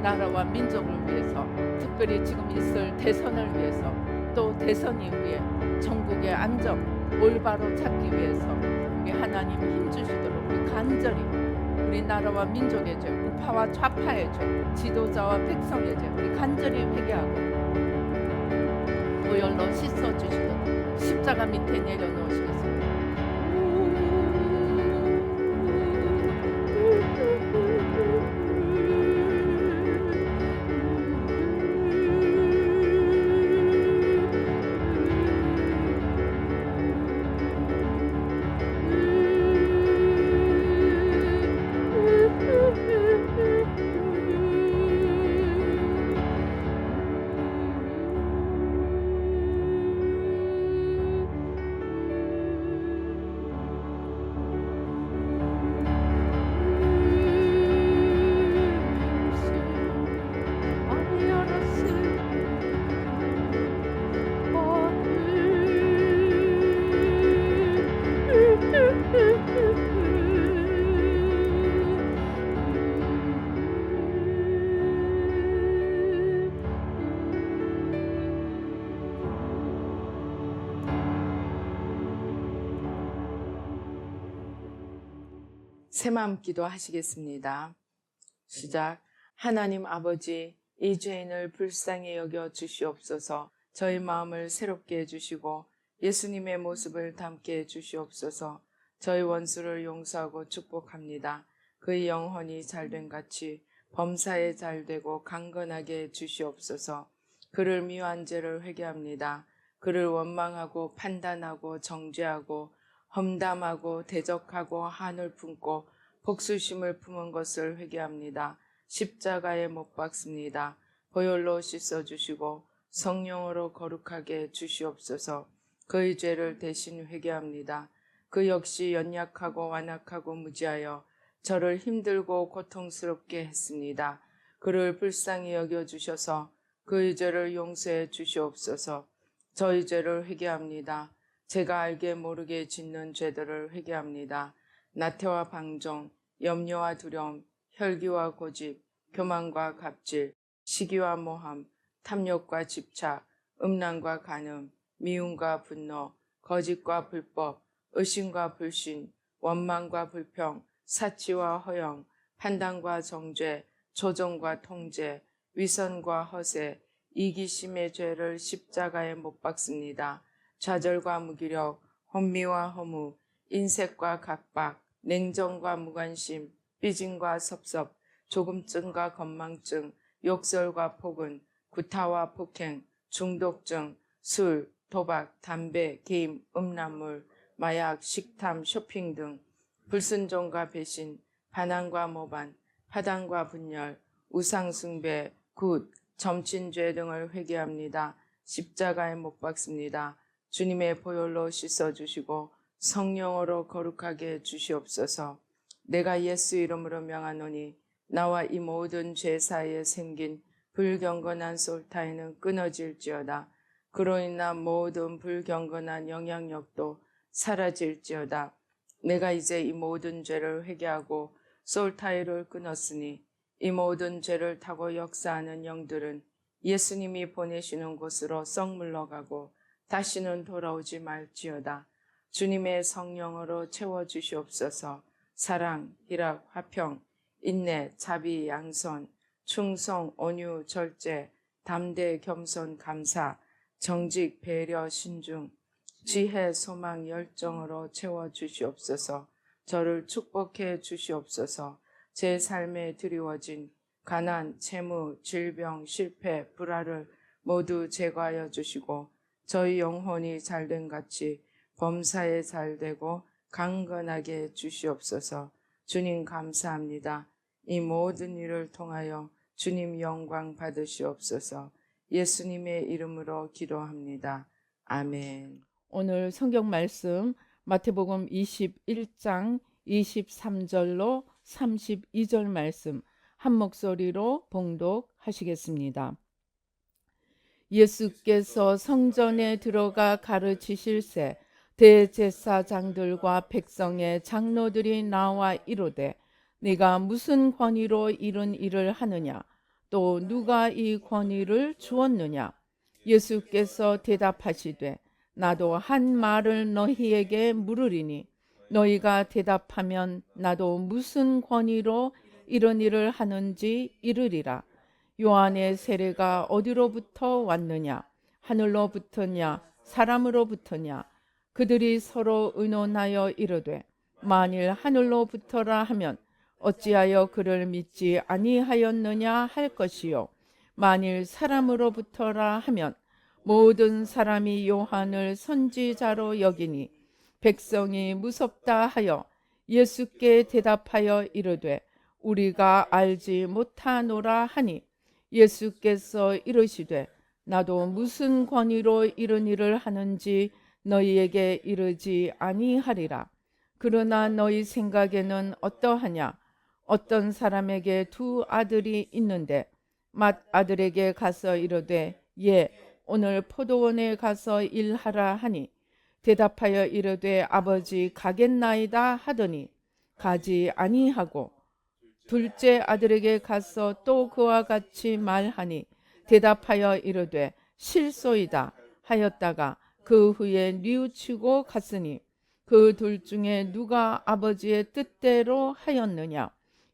나라와 민족을 위해서, 특별히 지금 있을 대선을 위해서, 또 대선 이후에 전국의 안정 올바로 찾기 위해서 우리 하나님 힘주시도록 우리 간절히 우리 나라와 민족의 죄, 우파와 좌파의 죄, 지도자와 백성의 죄 우리 간절히 회개하고 보혈로 씻어주시도록 십자가 밑에 내려놓으시겠습니다. 새마음 기도 하시겠습니다. 시작. 하나님 아버지, 이 죄인을 불쌍히 여겨 주시옵소서. 저희 마음을 새롭게 해주시고 예수님의 모습을 담게 해주시옵소서. 저희 원수를 용서하고 축복합니다. 그의 영혼이 잘된 같이 범사에 잘되고 강건하게 해주시옵소서. 그를 미워한 죄를 회개합니다. 그를 원망하고 판단하고 정죄하고 험담하고 대적하고 한을 품고 복수심을 품은 것을 회개합니다. 십자가에 못 박습니다. 보혈로 씻어주시고 성령으로 거룩하게 주시옵소서. 그의 죄를 대신 회개합니다. 그 역시 연약하고 완악하고 무지하여 저를 힘들고 고통스럽게 했습니다. 그를 불쌍히 여겨주셔서 그의 죄를 용서해 주시옵소서. 저희 죄를 회개합니다. 제가 알게 모르게 짓는 죄들을 회개합니다. 나태와 방종, 염려와 두려움, 혈기와 고집, 교만과 갑질, 시기와 모함, 탐욕과 집착, 음란과 간음, 미움과 분노, 거짓과 불법, 의심과 불신, 원망과 불평, 사치와 허영, 판단과 정죄, 조종과 통제, 위선과 허세, 이기심의 죄를 십자가에 못 박습니다. 좌절과 무기력, 혼미와 허무, 인색과 각박, 냉정과 무관심, 삐짐과 섭섭, 조금증과 건망증, 욕설과 폭언, 구타와 폭행, 중독증, 술, 도박, 담배, 게임, 음란물, 마약, 식탐, 쇼핑 등 불순종과 배신, 반항과 모반, 파당과 분열, 우상숭배, 굿, 점친죄 등을 회개합니다. 십자가에 못 박습니다. 주님의 보혈로 씻어주시고 성령으로 거룩하게 해주시옵소서. 내가 예수 이름으로 명하노니 나와 이 모든 죄 사이에 생긴 불경건한 솔타이는 끊어질지어다. 그로 인한 모든 불경건한 영향력도 사라질지어다. 내가 이제 이 모든 죄를 회개하고 솔타이를 끊었으니 이 모든 죄를 타고 역사하는 영들은 예수님이 보내시는 곳으로 썩 물러가고 다시는 돌아오지 말지어다. 주님의 성령으로 채워주시옵소서. 사랑, 희락, 화평, 인내, 자비, 양선, 충성, 온유, 절제, 담대, 겸손, 감사, 정직, 배려, 신중, 지혜, 소망, 열정으로 채워주시옵소서. 저를 축복해 주시옵소서. 제 삶에 드리워진 가난, 채무, 질병, 실패, 불화를 모두 제거하여 주시고 저희 영혼이 잘된 같이 범사에 잘되고 강건하게 주시옵소서. 주님 감사합니다. 이 모든 일을 통하여 주님 영광 받으시옵소서. 예수님의 이름으로 기도합니다. 아멘. 오늘 성경 말씀 마태복음 21장 23절로 32절 말씀 한 목소리로 봉독하시겠습니다. 예수께서 성전에 들어가 가르치실새 대제사장들과 백성의 장로들이 나와 이르되 네가 무슨 권위로 이런 일을 하느냐? 또 누가 이 권위를 주었느냐? 예수께서 대답하시되 나도 한 말을 너희에게 물으리니 너희가 대답하면 나도 무슨 권위로 이런 일을 하는지 이르리라. 요한의 세례가 어디로부터 왔느냐? 하늘로부터냐? 사람으로부터냐? 그들이 서로 의논하여 이르되 만일 하늘로부터라 하면 어찌하여 그를 믿지 아니하였느냐 할 것이요 만일 사람으로부터라 하면 모든 사람이 요한을 선지자로 여기니 백성이 무섭다 하여 예수께 대답하여 이르되 우리가 알지 못하노라 하니 예수께서 이르시되 나도 무슨 권위로 이런 일을 하는지 너희에게 이르지 아니하리라. 그러나 너희 생각에는 어떠하냐? 어떤 사람에게 두 아들이 있는데 맏아들에게 가서 이르되 예 오늘 포도원에 가서 일하라 하니 대답하여 이르되 아버지 가겠나이다 하더니 가지 아니하고 둘째 아들에게 가서 또 그와 같이 말하니 대답하여 이르되 실소이다 하였다가 그 후에 뉘우치고 갔으니 그 둘 중에 누가 아버지의 뜻대로 하였느냐?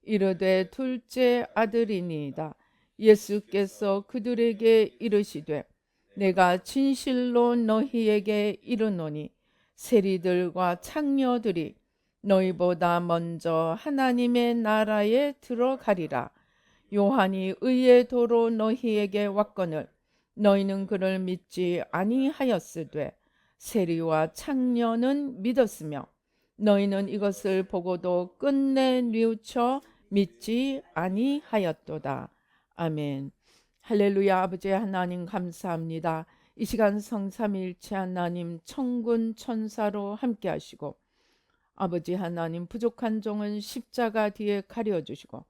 이르되 둘째 아들이니이다. 예수께서 그들에게 이르시되 내가 진실로 너희에게 이르노니 세리들과 창녀들이 너희보다 먼저 하나님의 나라에 들어가리라. 요한이 의의 도로 너희에게 왔거늘 너희는 그를 믿지 아니하였으되 세리와 창녀는 믿었으며 너희는 이것을 보고도 끝내 뉘우쳐 믿지 아니하였도다. 아멘. 할렐루야. 아버지 하나님 감사합니다. 이 시간 성삼일체 하나님 천군 천사로 함께 하시고 아버지 하나님 부족한 종은 십자가 뒤에 가려주시고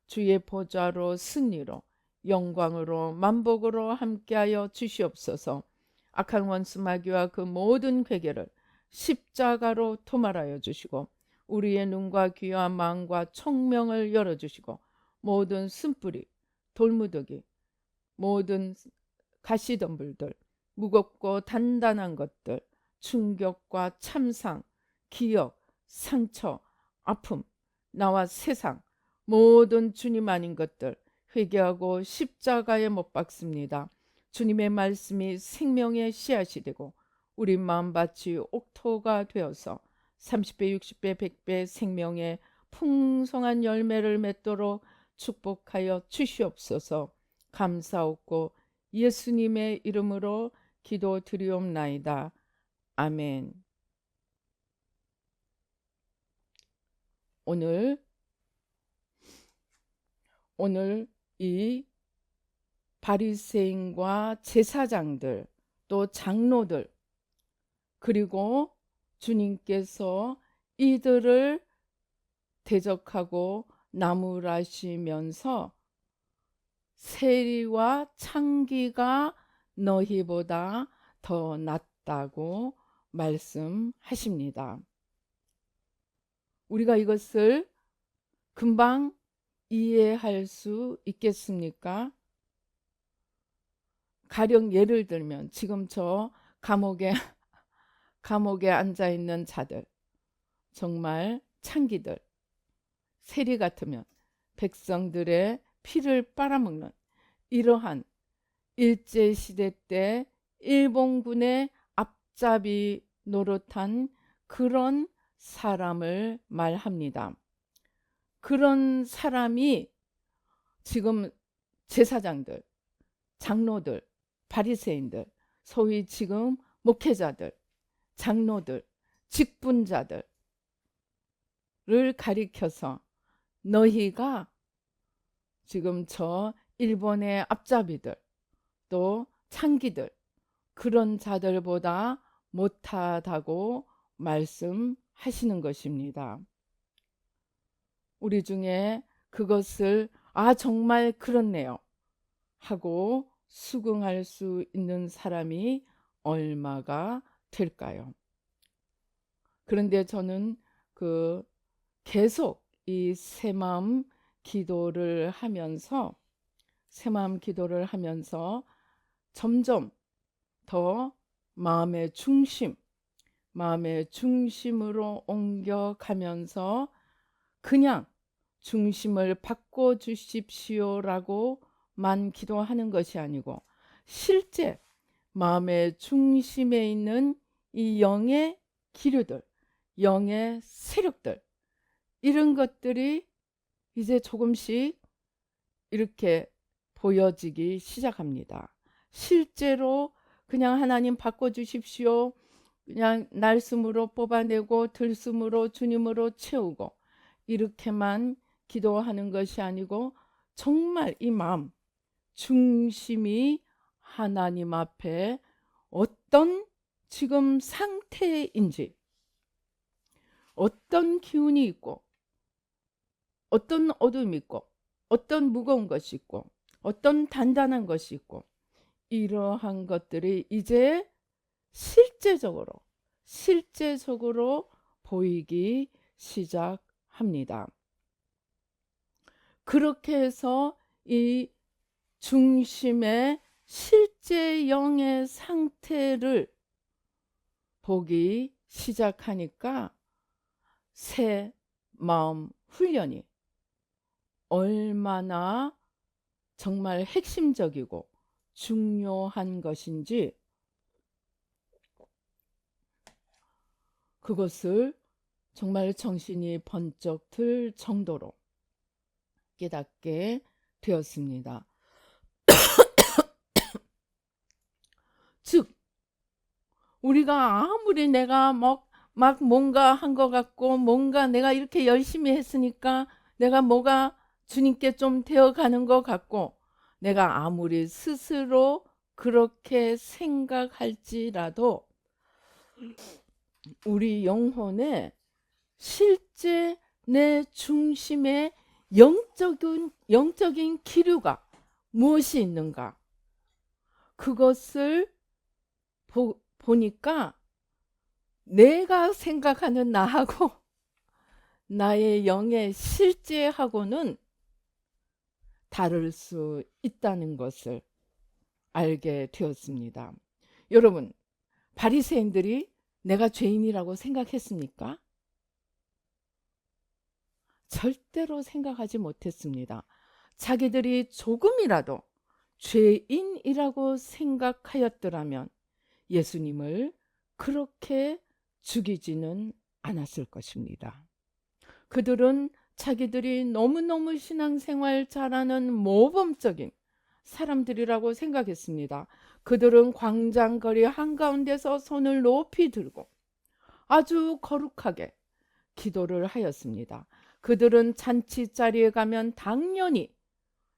주의 보좌로 승리로 영광으로 만복으로 함께하여 주시옵소서. 악한 원수 마귀와 그 모든 괴계를 십자가로 도말하여 주시고 우리의 눈과 귀와 마음과 총명을 열어주시고 모든 쓴뿌리 돌무더기 모든 가시덤불들 무겁고 단단한 것들 충격과 참상 기억 상처 아픔 나와 세상 모든 주님 아닌 것들 회개하고 십자가에 못 박습니다. 주님의 말씀이 생명의 씨앗이 되고 우리 마음밭이 옥토가 되어서 30배 60배 100배 생명의 풍성한 열매를 맺도록 축복하여 주시옵소서. 감사옵고 예수님의 이름으로 기도드리옵나이다. 아멘. 오늘 이 바리새인과 제사장들 또 장로들 그리고 주님께서 이들을 대적하고 나무라시면서 세리와 창기가 너희보다 더 낫다고 말씀하십니다. 우리가 이것을 금방 이해할 수 있겠습니까? 가령 예를 들면 지금 저 감옥에 앉아 있는 자들 정말 창기들 세리 같으면 백성들의 피를 빨아먹는 이러한 일제시대 때 일본군의 앞잡이 노릇한 그런 사람을 말합니다. 그런 사람이 지금 제사장들, 장로들, 바리새인들, 소위 지금 목회자들, 장로들, 직분자들을 가리켜서 너희가 지금 저 일본의 앞잡이들 또 창기들 그런 자들보다 못하다고 말씀하시는 것입니다. 우리 중에 그것을 정말 그렇네요 하고 수긍할 수 있는 사람이 얼마가 될까요? 그런데 저는 계속 이 새마음 기도를 하면서 새마음 기도를 하면서 점점 더 마음의 중심으로 옮겨가면서 그냥 중심을 바꿔주십시오라고만 기도하는 것이 아니고 실제 마음의 중심에 있는 이 영의 기류들, 영의 세력들, 이런 것들이 이제 조금씩 이렇게 보여지기 시작합니다. 실제로 그냥 하나님 바꿔주십시오, 그냥 날숨으로 뽑아내고 들숨으로 주님으로 채우고 이렇게만 기도하는 것이 아니고 정말 이 마음 중심이 하나님 앞에 어떤 지금 상태인지, 어떤 기운이 있고 어떤 어둠이 있고 어떤 무거운 것이 있고 어떤 단단한 것이 있고, 이러한 것들이 이제 실제적으로 보이기 시작합니다. 그렇게 해서 이 중심의 실제 영의 상태를 보기 시작하니까 새 마음 훈련이 얼마나 정말 핵심적이고 중요한 것인지, 그것을 정말 정신이 번쩍 들 정도로 깨닫게 되었습니다. 즉 우리가 아무리 내가 막 뭔가 한 것 같고 뭔가 내가 이렇게 열심히 했으니까 내가 뭐가 주님께 좀 되어가는 것 같고, 내가 아무리 스스로 그렇게 생각할지라도 우리 영혼에 실제 내 중심에 영적인 기류가 무엇이 있는가, 그것을 보니까 내가 생각하는 나하고 나의 영의 실제하고는 다를 수 있다는 것을 알게 되었습니다. 여러분, 바리새인들이 내가 죄인이라고 생각했습니까? 절대로 생각하지 못했습니다. 자기들이 조금이라도 죄인이라고 생각하였더라면 예수님을 그렇게 죽이지는 않았을 것입니다. 그들은 자기들이 너무너무 신앙생활 잘하는 모범적인 사람들이라고 생각했습니다. 그들은 광장거리 한가운데서 손을 높이 들고 아주 거룩하게 기도를 하였습니다. 그들은 잔치 자리에 가면 당연히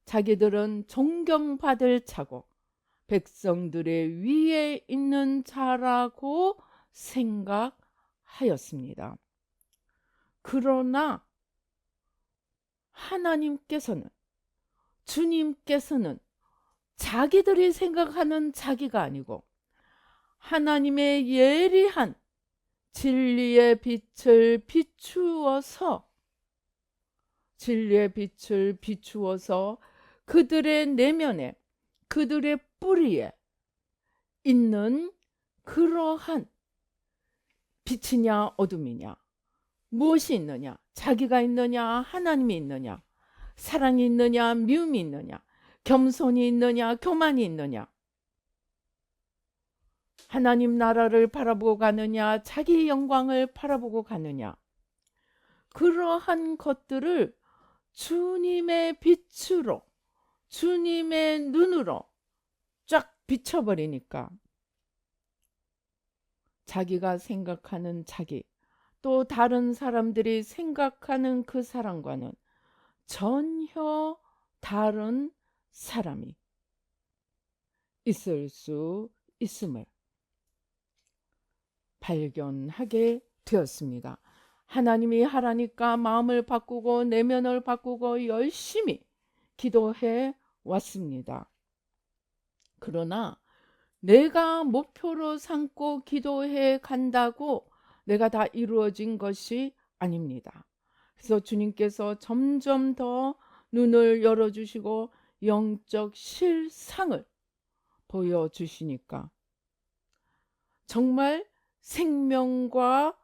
자기들은 존경받을 자고 백성들의 위에 있는 자라고 생각하였습니다. 그러나 하나님께서는, 주님께서는 자기들이 생각하는 자기가 아니고 하나님의 예리한 진리의 빛을 비추어서 그들의 내면에, 그들의 뿌리에 있는 그러한 빛이냐 어둠이냐, 무엇이 있느냐, 자기가 있느냐 하나님이 있느냐, 사랑이 있느냐 미움이 있느냐, 겸손이 있느냐 교만이 있느냐, 하나님 나라를 바라보고 가느냐 자기 영광을 바라보고 가느냐, 그러한 것들을 주님의 빛으로, 주님의 눈으로 쫙 비춰버리니까 자기가 생각하는 자기, 또 다른 사람들이 생각하는 그 사람과는 전혀 다른 사람이 있을 수 있음을 발견하게 되었습니다. 하나님이 하라니까 마음을 바꾸고 내면을 바꾸고 열심히 기도해 왔습니다. 그러나 내가 목표로 삼고 기도해 간다고 내가 다 이루어진 것이 아닙니다. 그래서 주님께서 점점 더 눈을 열어주시고 영적 실상을 보여주시니까 정말 생명과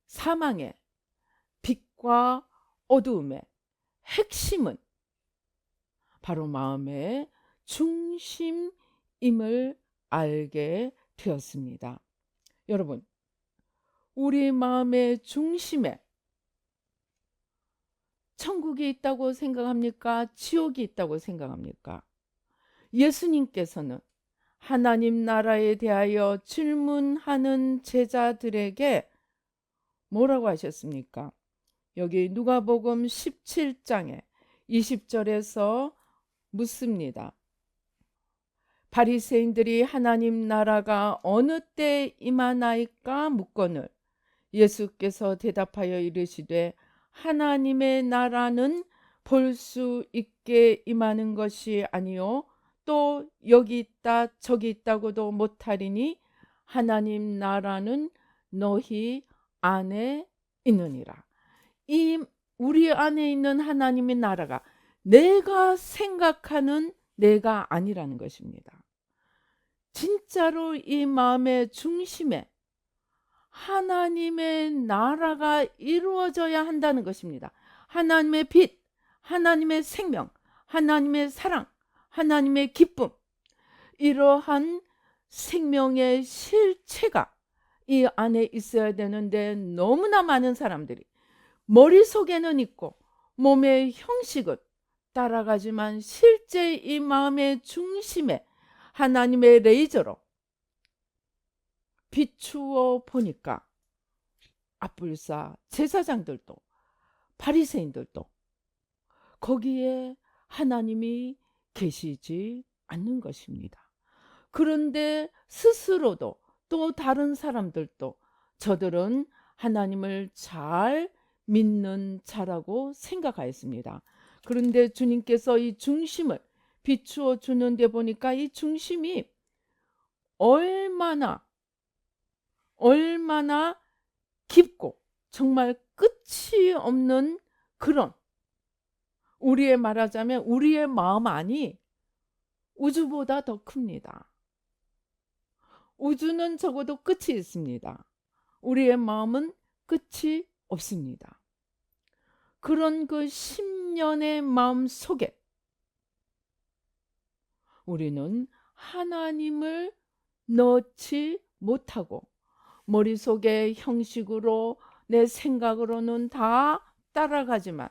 사망의, 빛과 어두움의 핵심은 바로 마음의 중심임을 알게 되었습니다. 여러분, 우리 마음의 중심에 천국이 있다고 생각합니까? 지옥이 있다고 생각합니까? 예수님께서는 하나님 나라에 대하여 질문하는 제자들에게 뭐라고 하셨습니까? 여기 누가복음 17장에 20절에서 묻습니다. 바리새인들이 하나님 나라가 어느 때 임하나이까 묻거늘 예수께서 대답하여 이르시되 하나님의 나라는 볼 수 있게 임하는 것이 아니요 또 여기 있다 저기 있다고도 못하리니 하나님 나라는 너희 안에 있느니라. 이 우리 안에 있는 하나님의 나라가 내가 생각하는 내가 아니라는 것입니다. 진짜로 이 마음의 중심에 하나님의 나라가 이루어져야 한다는 것입니다. 하나님의 빛, 하나님의 생명, 하나님의 사랑, 하나님의 기쁨, 이러한 생명의 실체가 이 안에 있어야 되는데 너무나 많은 사람들이 머릿속에는 있고 몸의 형식은 따라가지만 실제 이 마음의 중심에 하나님의 레이저로 비추어 보니까 앞불사 제사장들도 바리새인들도 거기에 하나님이 계시지 않는 것입니다. 그런데 스스로도 또 다른 사람들도 저들은 하나님을 잘 믿는 자라고 생각하였습니다. 그런데 주님께서 이 중심을 비추어 주는데 보니까 이 중심이 얼마나 깊고 정말 끝이 없는 그런, 우리의 말하자면 우리의 마음 안이 우주보다 더 큽니다. 우주는 적어도 끝이 있습니다. 우리의 마음은 끝이 없습니다. 그런 그 10년의 마음 속에 우리는 하나님을 넣지 못하고 머릿속의 형식으로 내 생각으로는 다 따라가지만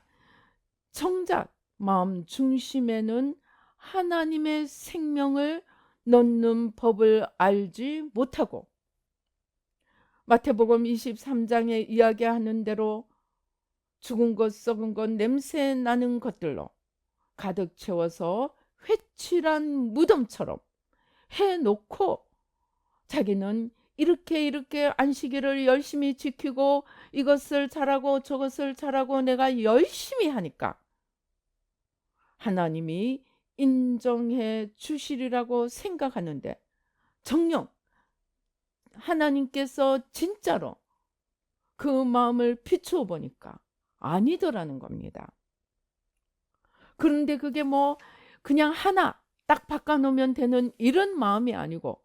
정작 마음 중심에는 하나님의 생명을 넣는 법을 알지 못하고 마태복음 23장에 이야기하는 대로 죽은 것 썩은 것 냄새 나는 것들로 가득 채워서 회칠한 무덤처럼 해놓고 자기는 이렇게 안식일을 열심히 지키고 이것을 잘하고 저것을 잘하고 내가 열심히 하니까 하나님이 인정해 주시리라고 생각하는데 정녕 하나님께서 진짜로 그 마음을 비추어 보니까 아니더라는 겁니다. 그런데 그게 뭐 그냥 하나 딱 바꿔놓으면 되는 이런 마음이 아니고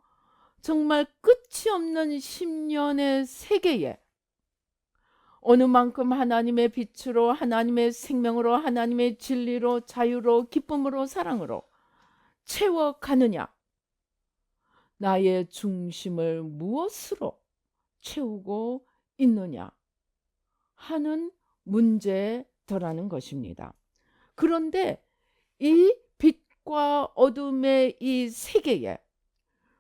정말 끝이 없는 10년의 세계에 어느 만큼 하나님의 빛으로 하나님의 생명으로 하나님의 진리로 자유로 기쁨으로 사랑으로 채워가느냐, 나의 중심을 무엇으로 채우고 있느냐 하는 문제더라는 것입니다. 그런데 이 빛과 어둠의 이 세계에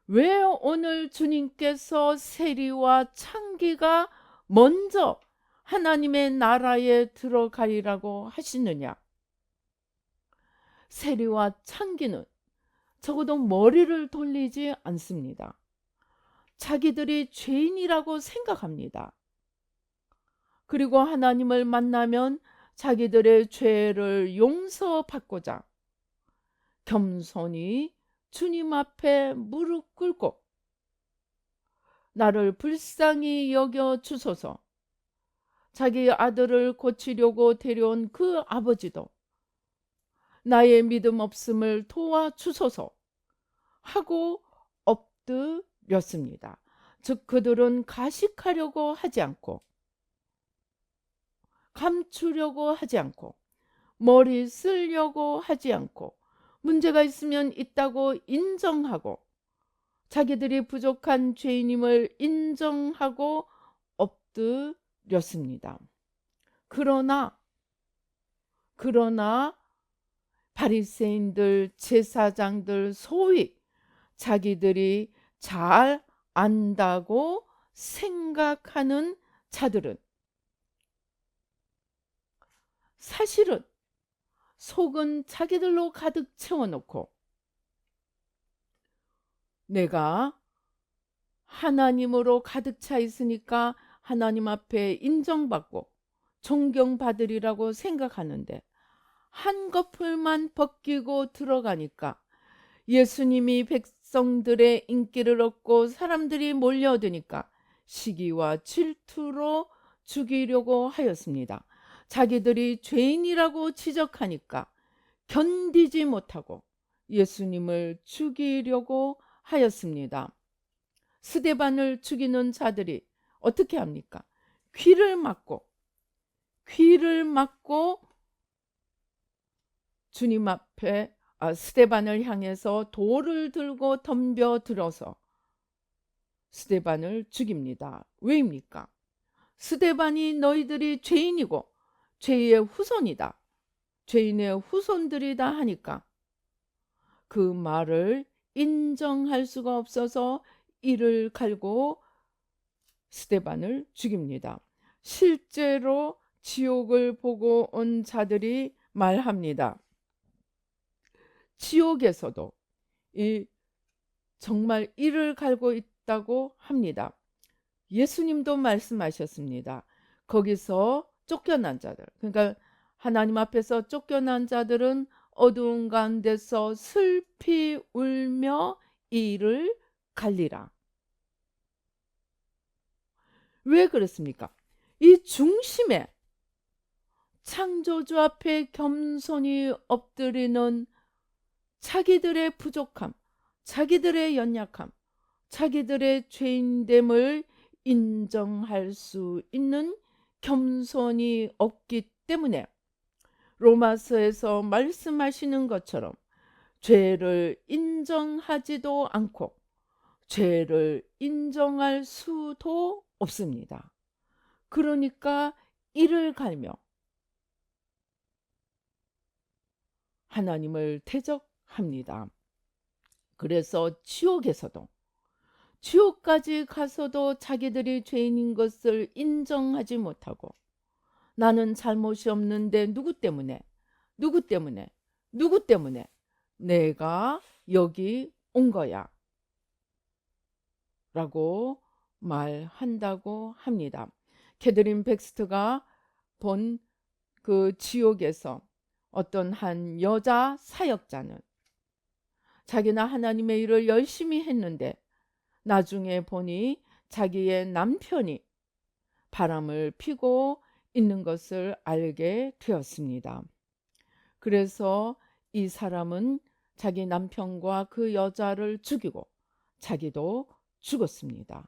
왜 오늘 주님께서 세리와 창기가 먼저 하나님의 나라에 들어가리라고 하시느냐? 세리와 창기는 적어도 머리를 돌리지 않습니다. 자기들이 죄인이라고 생각합니다. 그리고 하나님을 만나면 자기들의 죄를 용서받고자 겸손히 주님 앞에 무릎 꿇고 나를 불쌍히 여겨 주소서, 자기 아들을 고치려고 데려온 그 아버지도 나의 믿음 없음을 도와주소서 하고 엎드렸습니다. 즉 그들은 가식하려고 하지 않고 감추려고 하지 않고 머리 쓰려고 하지 않고 문제가 있으면 있다고 인정하고 자기들이 부족한 죄인임을 인정하고 엎드렸습니다. 그러나 바리새인들, 제사장들, 소위 자기들이 잘 안다고 생각하는 자들은 사실은 속은 자기들로 가득 채워놓고 내가 하나님으로 가득 차 있으니까 하나님 앞에 인정받고 존경받으리라고 생각하는데 한꺼풀만 벗기고 들어가니까 예수님이 백성들의 인기를 얻고 사람들이 몰려드니까 시기와 질투로 죽이려고 하였습니다. 자기들이 죄인이라고 지적하니까 견디지 못하고 예수님을 죽이려고 하였습니다. 스데반을 죽이는 자들이 어떻게 합니까? 귀를 막고 주님 앞에 스데반을 향해서 돌을 들고 덤벼들어서 스데반을 죽입니다. 왜입니까? 스데반이 너희들이 죄인이고 죄의 후손이다, 죄인의 후손들이다 하니까 그 말을 인정할 수가 없어서 이를 갈고 스데반을 죽입니다. 실제로 지옥을 보고 온 자들이 말합니다. 지옥에서도 정말 이를 갈고 있다고 합니다. 예수님도 말씀하셨습니다. 거기서 쫓겨난 자들, 그러니까 하나님 앞에서 쫓겨난 자들은 어두운 가운데서 슬피 울며 이를 갈리라. 왜 그렇습니까? 이 중심에 창조주 앞에 겸손히 엎드리는 자기들의 부족함, 자기들의 연약함, 자기들의 죄인됨을 인정할 수 있는 겸손이 없기 때문에 로마서에서 말씀하시는 것처럼 죄를 인정하지도 않고 죄를 인정할 수도 없습니다. 그러니까 이를 갈며 하나님을 대적합니다. 그래서 지옥까지 가서도 자기들이 죄인인 것을 인정하지 못하고 나는 잘못이 없는데 누구 때문에 내가 여기 온 거야 라고 말한다고 합니다. 캐더린 백스터가 본 그 지옥에서 어떤 한 여자 사역자는 자기나 하나님의 일을 열심히 했는데 나중에 보니 자기의 남편이 바람을 피고 있는 것을 알게 되었습니다. 그래서 이 사람은 자기 남편과 그 여자를 죽이고 자기도 죽었습니다.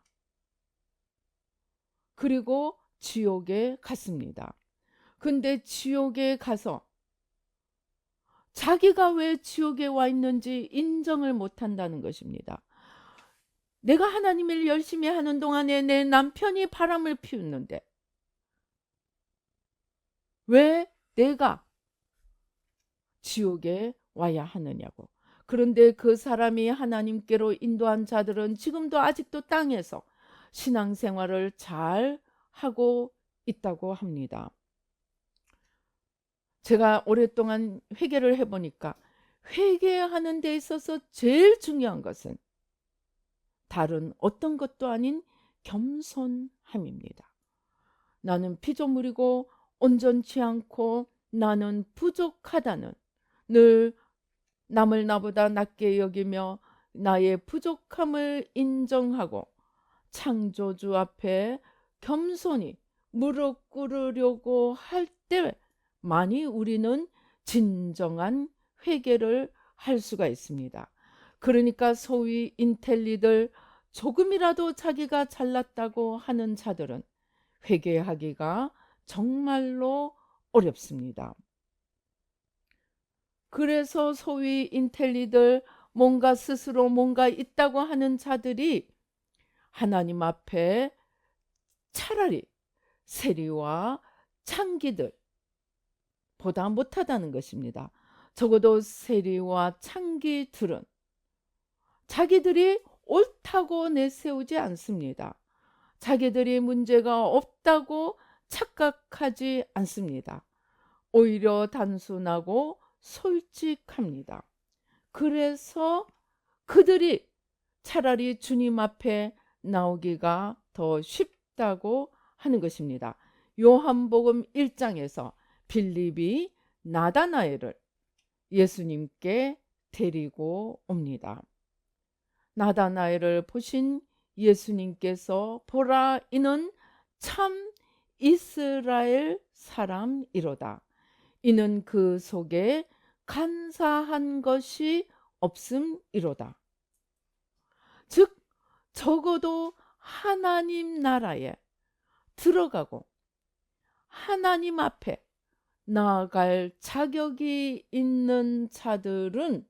그리고 지옥에 갔습니다. 근데 지옥에 가서 자기가 왜 지옥에 와 있는지 인정을 못한다는 것입니다. 내가 하나님 일 열심히 하는 동안에 내 남편이 바람을 피우는데 왜 내가 지옥에 와야 하느냐고. 그런데 그 사람이 하나님께로 인도한 자들은 지금도 아직도 땅에서 신앙생활을 잘 하고 있다고 합니다. 제가 오랫동안 회개를 해보니까 회개하는 데 있어서 제일 중요한 것은 다른 어떤 것도 아닌 겸손함입니다. 나는 피조물이고 온전치 않고 나는 부족하다는, 늘 남을 나보다 낮게 여기며 나의 부족함을 인정하고 창조주 앞에 겸손히 무릎 꿇으려고 할 때만이 우리는 진정한 회개를 할 수가 있습니다. 그러니까 소위 인텔리들, 조금이라도 자기가 잘났다고 하는 자들은 회개하기가 정말로 어렵습니다. 그래서 소위 인텔리들, 뭔가 스스로 뭔가 있다고 하는 자들이 하나님 앞에 차라리 세리와 창기들 보다 못하다는 것입니다. 적어도 세리와 창기들은 자기들이 옳다고 내세우지 않습니다. 자기들이 문제가 없다고 착각하지 않습니다. 오히려 단순하고 솔직합니다. 그래서 그들이 차라리 주님 앞에 나오기가 더 쉽다고 하는 것입니다. 요한복음 1장에서 빌립이 나다나엘을 예수님께 데리고 옵니다. 나다나엘을 보신 예수님께서 보라, 이는 참 이스라엘 사람이로다. 이는 그 속에 간사한 것이 없음이로다. 즉 적어도 하나님 나라에 들어가고 하나님 앞에 나아갈 자격이 있는 자들은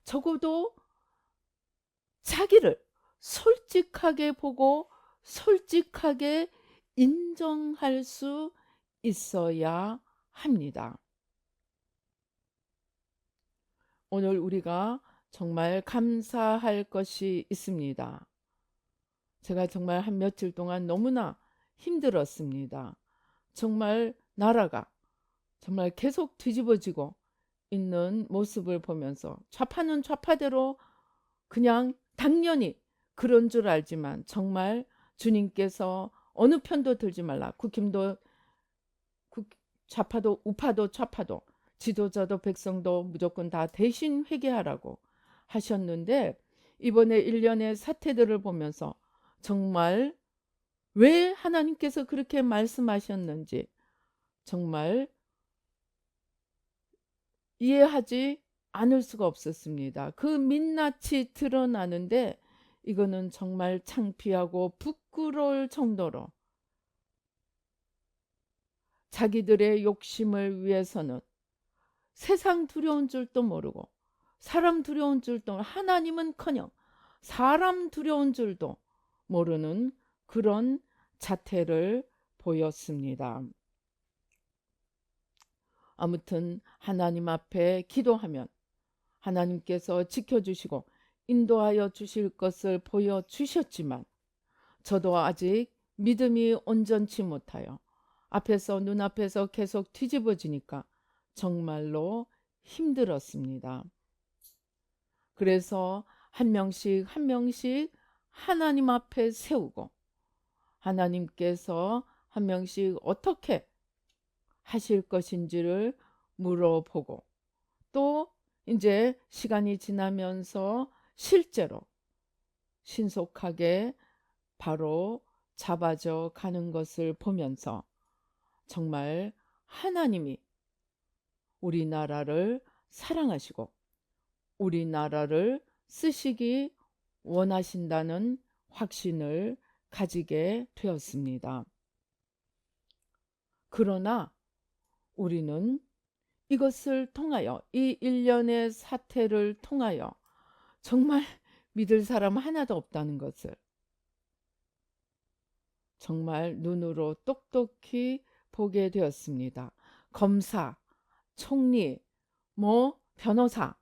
적어도 자기를 솔직하게 보고 솔직하게 인정할 수 있어야 합니다. 오늘 우리가 정말 감사할 것이 있습니다. 제가 정말 한 며칠 동안 너무나 힘들었습니다. 정말 나라가 정말 계속 뒤집어지고 있는 모습을 보면서 좌파는 좌파대로 그냥 당연히 그런 줄 알지만 정말 주님께서 어느 편도 들지 말라. 국힘도 좌파도 우파도 좌파도 지도자도 백성도 무조건 다 대신 회개하라고 하셨는데, 이번에 일련의 사태들을 보면서 정말 왜 하나님께서 그렇게 말씀하셨는지 정말 이해하지 않을 수가 없었습니다. 그 민낯이 드러나는데 이거는 정말 창피하고 부끄러울 정도로 자기들의 욕심을 위해서는 세상 두려운 줄도 모르고 사람 두려운 줄도, 하나님은커녕 사람 두려운 줄도 모르는 그런 자태를 보였습니다. 아무튼 하나님 앞에 기도하면 하나님께서 지켜주시고 인도하여 주실 것을 보여주셨지만 저도 아직 믿음이 온전치 못하여 눈앞에서 계속 뒤집어지니까 정말로 힘들었습니다. 그래서 한 명씩 한 명씩 하나님 앞에 세우고 하나님께서 한 명씩 어떻게 하실 것인지를 물어보고, 또 이제 시간이 지나면서 실제로 신속하게 바로 잡아져 가는 것을 보면서 정말 하나님이 우리나라를 사랑하시고 우리나라를 쓰시기 원하신다는 확신을 가지게 되었습니다. 그러나 우리는 이것을 통하여, 이 일련의 사태를 통하여 정말 믿을 사람 하나도 없다는 것을 정말 눈으로 똑똑히 보게 되었습니다. 검사, 총리, 변호사,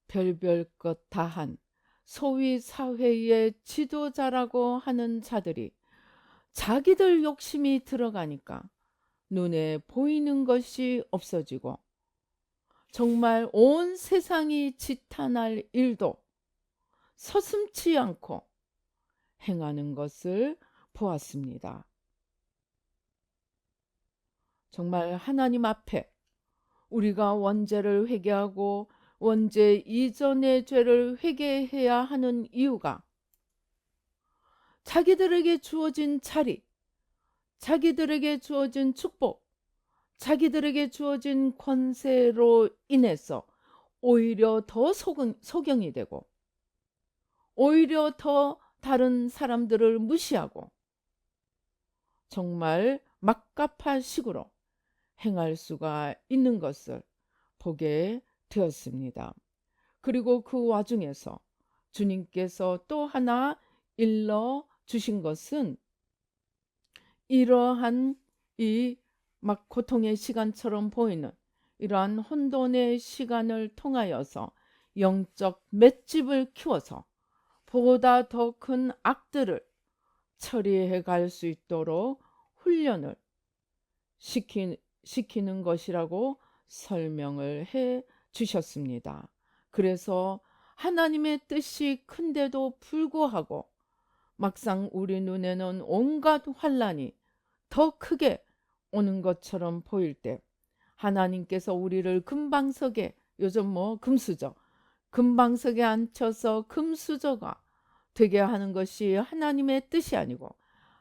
별별 것 다한 소위 사회의 지도자라고 하는 자들이 자기들 욕심이 들어가니까 눈에 보이는 것이 없어지고 정말 온 세상이 지탄할 일도 서슴지 않고 행하는 것을 보았습니다. 정말 하나님 앞에 우리가 원죄를 회개하고 원죄 이전의 죄를 회개해야 하는 이유가 자기들에게 주어진 자리, 자기들에게 주어진 축복, 자기들에게 주어진 권세로 인해서 오히려 더 소경이 되고 오히려 더 다른 사람들을 무시하고 정말 막갑한 식으로 행할 수가 있는 것을 보게 되었습니다. 그리고 그 와중에서 주님께서 또 하나 일러 주신 것은 이러한 이 막 고통의 시간처럼 보이는 이러한 혼돈의 시간을 통하여서 영적 맷집을 키워서 보다 더 큰 악들을 처리해 갈 수 있도록 훈련을 시키는 것이라고 설명을 해 주셨습니다. 그래서 하나님의 뜻이 큰데도 불구하고 막상 우리 눈에는 온갖 환난이 더 크게 오는 것처럼 보일 때 하나님께서 우리를 금방석에, 요즘 뭐 금수저, 금방석에 앉혀서 금수저가 되게 하는 것이 하나님의 뜻이 아니고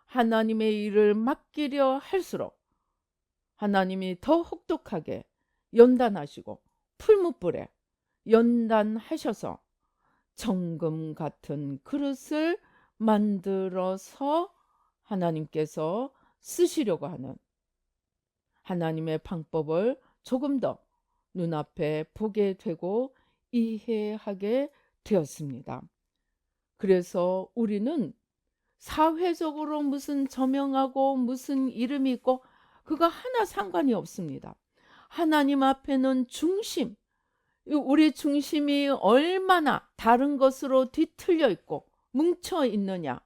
하나님의 일을 맡기려 할수록 하나님이 더 혹독하게 연단하시고 풀무불에 연단하셔서 정금 같은 그릇을 만들어서 하나님께서 쓰시려고 하는 하나님의 방법을 조금 더 눈앞에 보게 되고 이해하게 되었습니다. 그래서 우리는 사회적으로 무슨 저명하고 무슨 이름이 있고 그거 하나 상관이 없습니다. 하나님 앞에는 중심, 우리 중심이 얼마나 다른 것으로 뒤틀려 있고 뭉쳐 있느냐,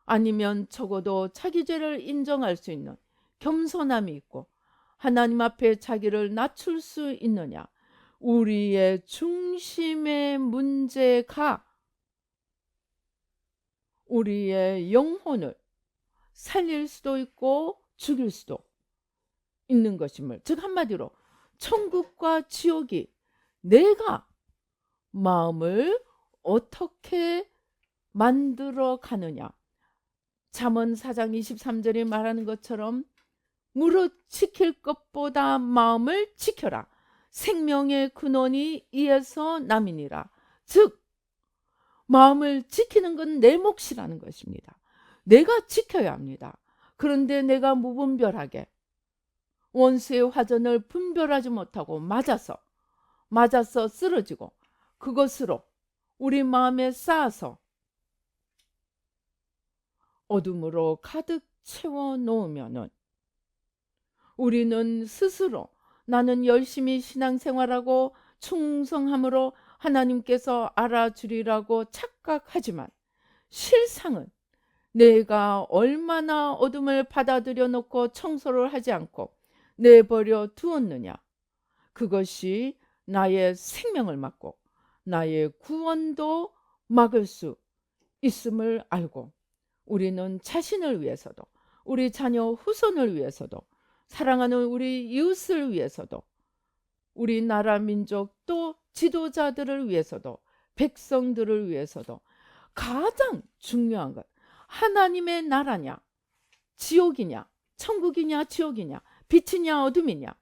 아니면 적어도 자기 죄를 인정할 수 있는 겸손함이 있고 하나님 앞에 자기를 낮출 수 있느냐, 우리의 중심의 문제가 우리의 영혼을 살릴 수도 있고 죽일 수도 있는 것임을, 즉 한마디로 천국과 지옥이 내가 마음을 어떻게 만들어 가느냐. 잠언 4장 23절에 말하는 것처럼 무릇 지킬 것보다 마음을 지켜라. 생명의 근원이 이에서 남이니라. 즉 마음을 지키는 건 내 몫이라는 것입니다. 내가 지켜야 합니다. 그런데 내가 무분별하게 원수의 화전을 분별하지 못하고 맞아서 쓰러지고 그것으로 우리 마음에 쌓아서 어둠으로 가득 채워 놓으면은 우리는 스스로 나는 열심히 신앙생활하고 충성함으로 하나님께서 알아주리라고 착각하지만 실상은 내가 얼마나 어둠을 받아들여 놓고 청소를 하지 않고 내버려 두었느냐. 그것이 나의 생명을 막고 나의 구원도 막을 수 있음을 알고 우리는 자신을 위해서도 우리 자녀 후손을 위해서도 사랑하는 우리 이웃을 위해서도 우리 나라 민족 또 지도자들을 위해서도 백성들을 위해서도 가장 중요한 것, 하나님의 나라냐 지옥이냐 천국이냐 지옥이냐 빛이냐 어둠이냐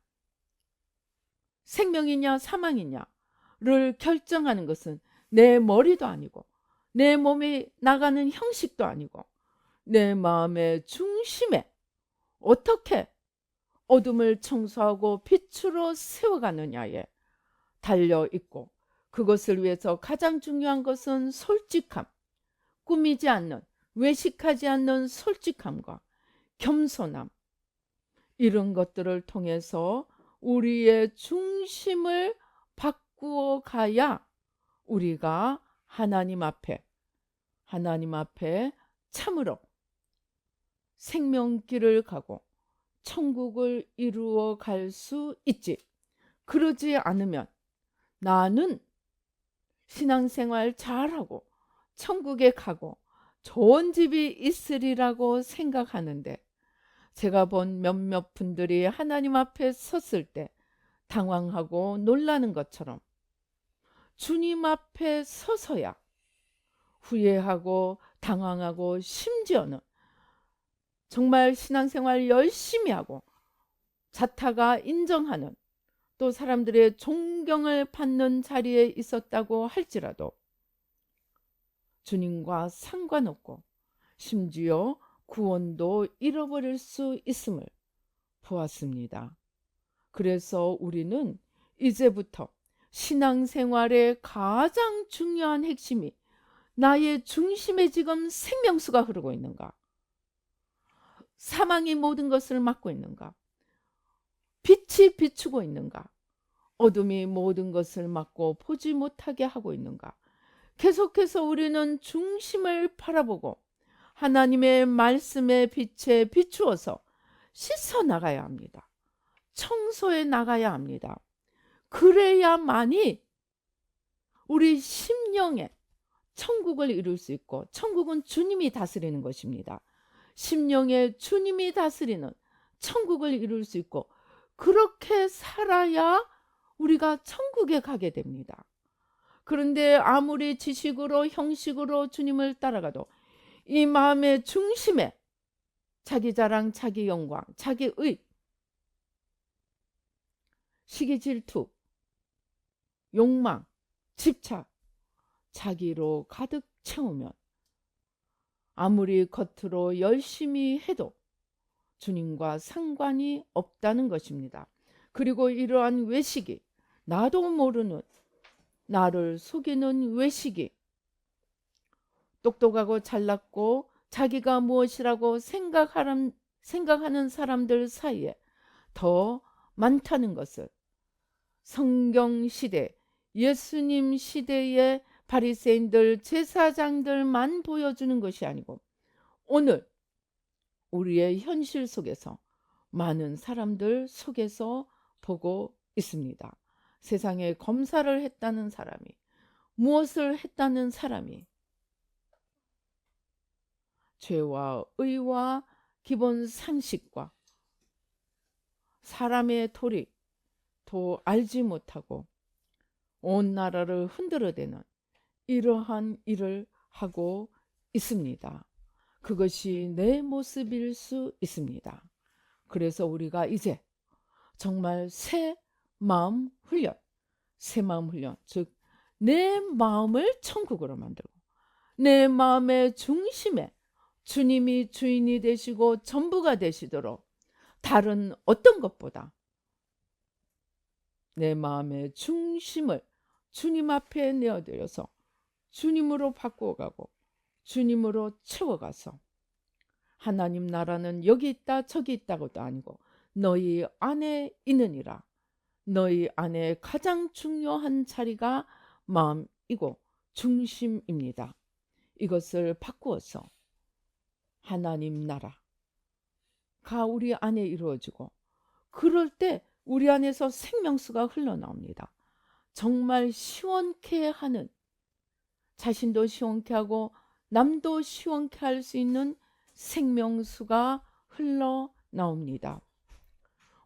생명이냐 사망이냐를 결정하는 것은 내 머리도 아니고 내 몸에 나가는 형식도 아니고 내 마음의 중심에 어떻게 어둠을 청소하고 빛으로 세워가느냐에 달려있고, 그것을 위해서 가장 중요한 것은 솔직함, 꾸미지 않는, 외식하지 않는 솔직함과 겸손함, 이런 것들을 통해서 우리의 중심을 바꾸어 가야 우리가 하나님 앞에 참으로 생명길을 가고 천국을 이루어 갈 수 있지. 그러지 않으면 나는 신앙생활 잘하고 천국에 가고 좋은 집이 있으리라고 생각하는데, 제가 본 몇몇 분들이 하나님 앞에 섰을 때 당황하고 놀라는 것처럼 주님 앞에 서서야 후회하고 당황하고 심지어는 정말 신앙생활 열심히 하고 자타가 인정하는, 또 사람들의 존경을 받는 자리에 있었다고 할지라도 주님과 상관없고 심지어 구원도 잃어버릴 수 있음을 보았습니다. 그래서 우리는 이제부터 신앙생활의 가장 중요한 핵심이 나의 중심에 지금 생명수가 흐르고 있는가? 사망이 모든 것을 막고 있는가? 빛이 비추고 있는가? 어둠이 모든 것을 막고 보지 못하게 하고 있는가? 계속해서 우리는 중심을 바라보고 하나님의 말씀의 빛에 비추어서 씻어 나가야 합니다. 청소해 나가야 합니다. 그래야만이 우리 심령에 천국을 이룰 수 있고, 천국은 주님이 다스리는 것입니다. 심령에 주님이 다스리는 천국을 이룰 수 있고, 그렇게 살아야 우리가 천국에 가게 됩니다. 그런데 아무리 지식으로 형식으로 주님을 따라가도 이 마음의 중심에 자기 자랑, 자기 영광, 자기의 시기, 질투, 욕망, 집착, 자기로 가득 채우면 아무리 겉으로 열심히 해도 주님과 상관이 없다는 것입니다. 그리고 이러한 외식이, 나도 모르는 나를 속이는 외식이, 똑똑하고 잘났고 자기가 무엇이라고 생각하는 사람들 사이에 더 많다는 것을 성경 시대, 예수님 시대의 바리새인들, 제사장들만 보여주는 것이 아니고 오늘 우리의 현실 속에서 많은 사람들 속에서 보고 있습니다. 세상에 검사를 했다는 사람이, 무엇을 했다는 사람이 죄와 의와 기본 상식과 사람의 도리도 알지 못하고 온 나라를 흔들어대는 이러한 일을 하고 있습니다. 그것이 내 모습일 수 있습니다. 그래서 우리가 이제 정말 새 마음 훈련, 즉 내 마음을 천국으로 만들고 내 마음의 중심에 주님이 주인이 되시고 전부가 되시도록 다른 어떤 것보다 내 마음의 중심을 주님 앞에 내어드려서 주님으로 바꾸어가고 주님으로 채워가서 하나님 나라는 여기 있다 저기 있다고도 아니고 너희 안에 있느니라. 너희 안에 가장 중요한 자리가 마음이고 중심입니다. 이것을 바꾸어서 하나님 나라가 우리 안에 이루어지고, 그럴 때 우리 안에서 생명수가 흘러나옵니다. 정말 시원케 하는, 자신도 시원케 하고 남도 시원케 할 수 있는 생명수가 흘러나옵니다.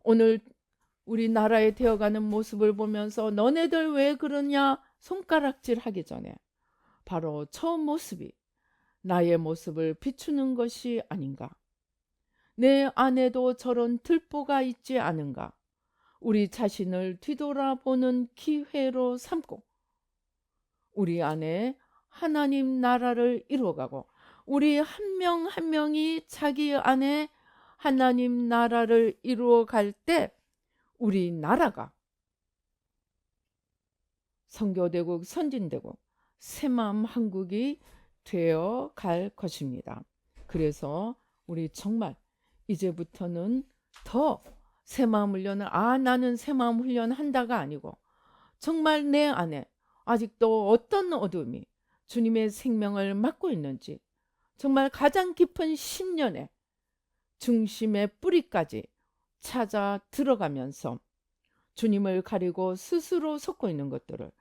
오늘 우리나라에 되어가는 모습을 보면서 너네들 왜 그러냐 손가락질 하기 전에 바로 저 모습이 나의 모습을 비추는 것이 아닌가? 내 안에도 저런 들보가 있지 않은가? 우리 자신을 뒤돌아보는 기회로 삼고 우리 안에 하나님 나라를 이루어가고 우리 한 명 한 명이 자기 안에 하나님 나라를 이루어갈 때 우리 나라가 선교대국, 선진대국, 새마음 한국이 되어 갈 것입니다. 그래서 우리 정말 이제부터는 더 새마음 훈련을 나는 새마음 훈련 한다가 아니고 정말 내 안에 아직도 어떤 어둠이 주님의 생명을 막고 있는지 정말 가장 깊은 신년의 중심의 뿌리까지 찾아 들어가면서 주님을 가리고 스스로 솟고 있는 것들을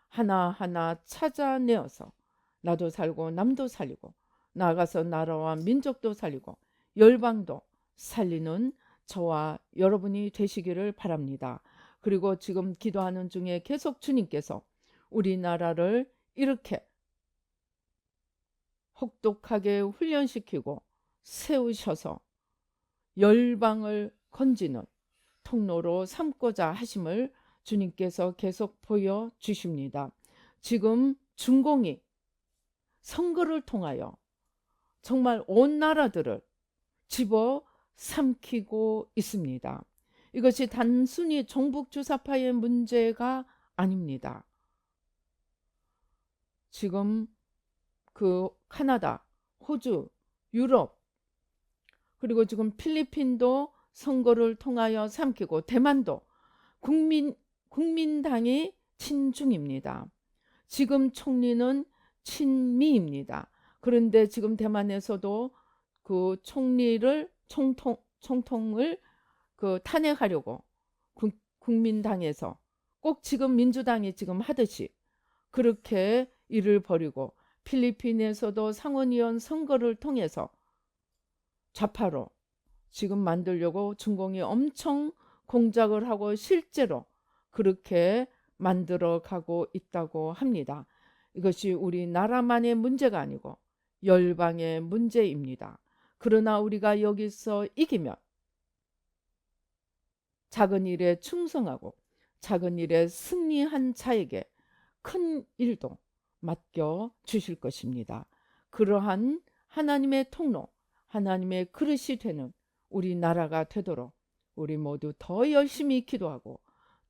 하나하나 찾아내어서 나도 살고 남도 살리고 나아가서 나라와 민족도 살리고 열방도 살리는 저와 여러분이 되시기를 바랍니다. 그리고 지금 기도하는 중에 계속 주님께서 우리나라를 이렇게 혹독하게 훈련시키고 세우셔서 열방을 건지는 통로로 삼고자 하심을 주님께서 계속 보여주십니다. 지금 중공이 선거를 통하여 정말 온 나라들을 집어 삼키고 있습니다. 이것이 단순히 종북주사파의 문제가 아닙니다. 지금 그 카나다, 호주, 유럽, 그리고 지금 필리핀도 선거를 통하여 삼키고 대만도 국민당이 친중입니다. 지금 총리는 친미입니다. 그런데 지금 대만에서도 그 총통을 탄핵하려고 국민당에서 꼭 지금 민주당이 지금 하듯이 그렇게 일을 벌이고, 필리핀에서도 상원의원 선거를 통해서 좌파로 지금 만들려고 중공이 엄청 공작을 하고 실제로 그렇게 만들어 가고 있다고 합니다. 이것이 우리나라만의 문제가 아니고 열방의 문제입니다. 그러나 우리가 여기서 이기면 작은 일에 충성하고 작은 일에 승리한 자에게 큰 일도 맡겨 주실 것입니다. 그러한 하나님의 통로, 하나님의 그릇이 되는 우리나라가 되도록 우리 모두 더 열심히 기도하고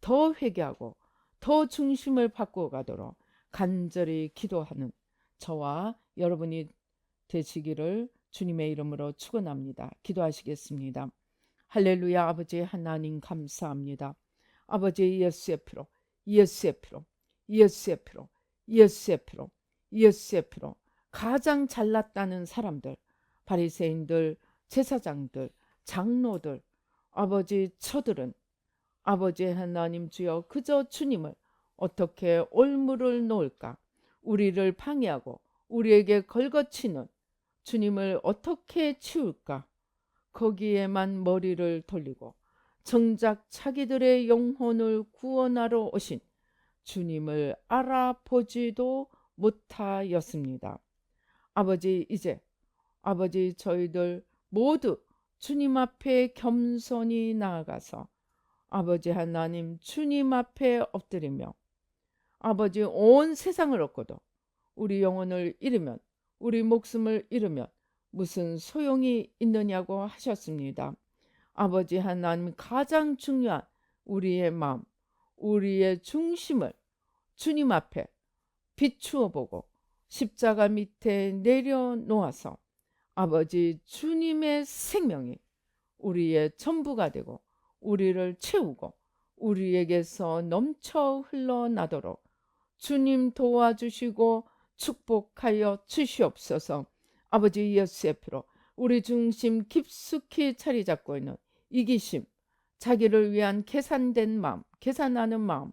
더 회개하고 더 중심을 바꾸어 가도록 간절히 기도하는 저와 여러분이 되시기를 주님의 이름으로 축원합니다. 기도하시겠습니다. 할렐루야. 아버지 하나님 감사합니다. 아버지 예수의 피로, 예수의 피로, 예수의 피로, 예수의 피로, 예수의 피로 가장 잘났다는 사람들, 바리새인들, 제사장들, 장로들, 아버지 저들은 아버지 하나님 주여 그저 주님을 어떻게 올무를 놓을까, 우리를 방해하고 우리에게 걸거치는 주님을 어떻게 치울까, 거기에만 머리를 돌리고 정작 자기들의 영혼을 구원하러 오신 주님을 알아보지도 못하였습니다. 아버지, 이제 아버지 저희들 모두 주님 앞에 겸손히 나아가서 아버지 하나님 주님 앞에 엎드리며 아버지 온 세상을 얻고도 우리 영혼을 잃으면, 우리 목숨을 잃으면 무슨 소용이 있느냐고 하셨습니다. 아버지 하나님 가장 중요한 우리의 마음, 우리의 중심을 주님 앞에 비추어 보고 십자가 밑에 내려놓아서 아버지 주님의 생명이 우리의 전부가 되고 우리를 채우고 우리에게서 넘쳐 흘러나도록 주님 도와주시고 축복하여 주시옵소서. 아버지 예수의 피로 우리 중심 깊숙이 자리 잡고 있는 이기심, 자기를 위한 계산된 마음, 계산하는 마음,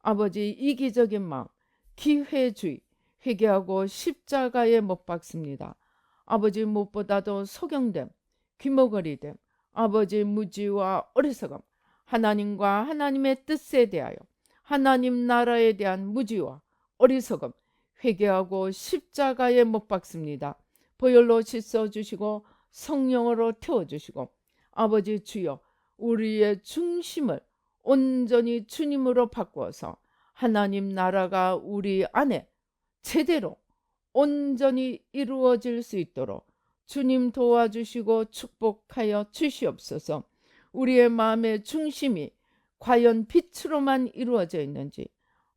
아버지 이기적인 마음, 기회주의, 회개하고 십자가에 못 박습니다. 아버지 무엇보다도 소경됨, 귀머거리됨, 아버지 무지와 어리석음, 하나님과 하나님의 뜻에 대하여 하나님 나라에 대한 무지와 어리석음, 회개하고 십자가에 못 박습니다. 보혈로 씻어주시고 성령으로 태워주시고 아버지 주여 우리의 중심을 온전히 주님으로 바꾸어서 하나님 나라가 우리 안에 제대로 온전히 이루어질 수 있도록 주님 도와주시고 축복하여 주시옵소서. 우리의 마음의 중심이 과연 빛으로만 이루어져 있는지,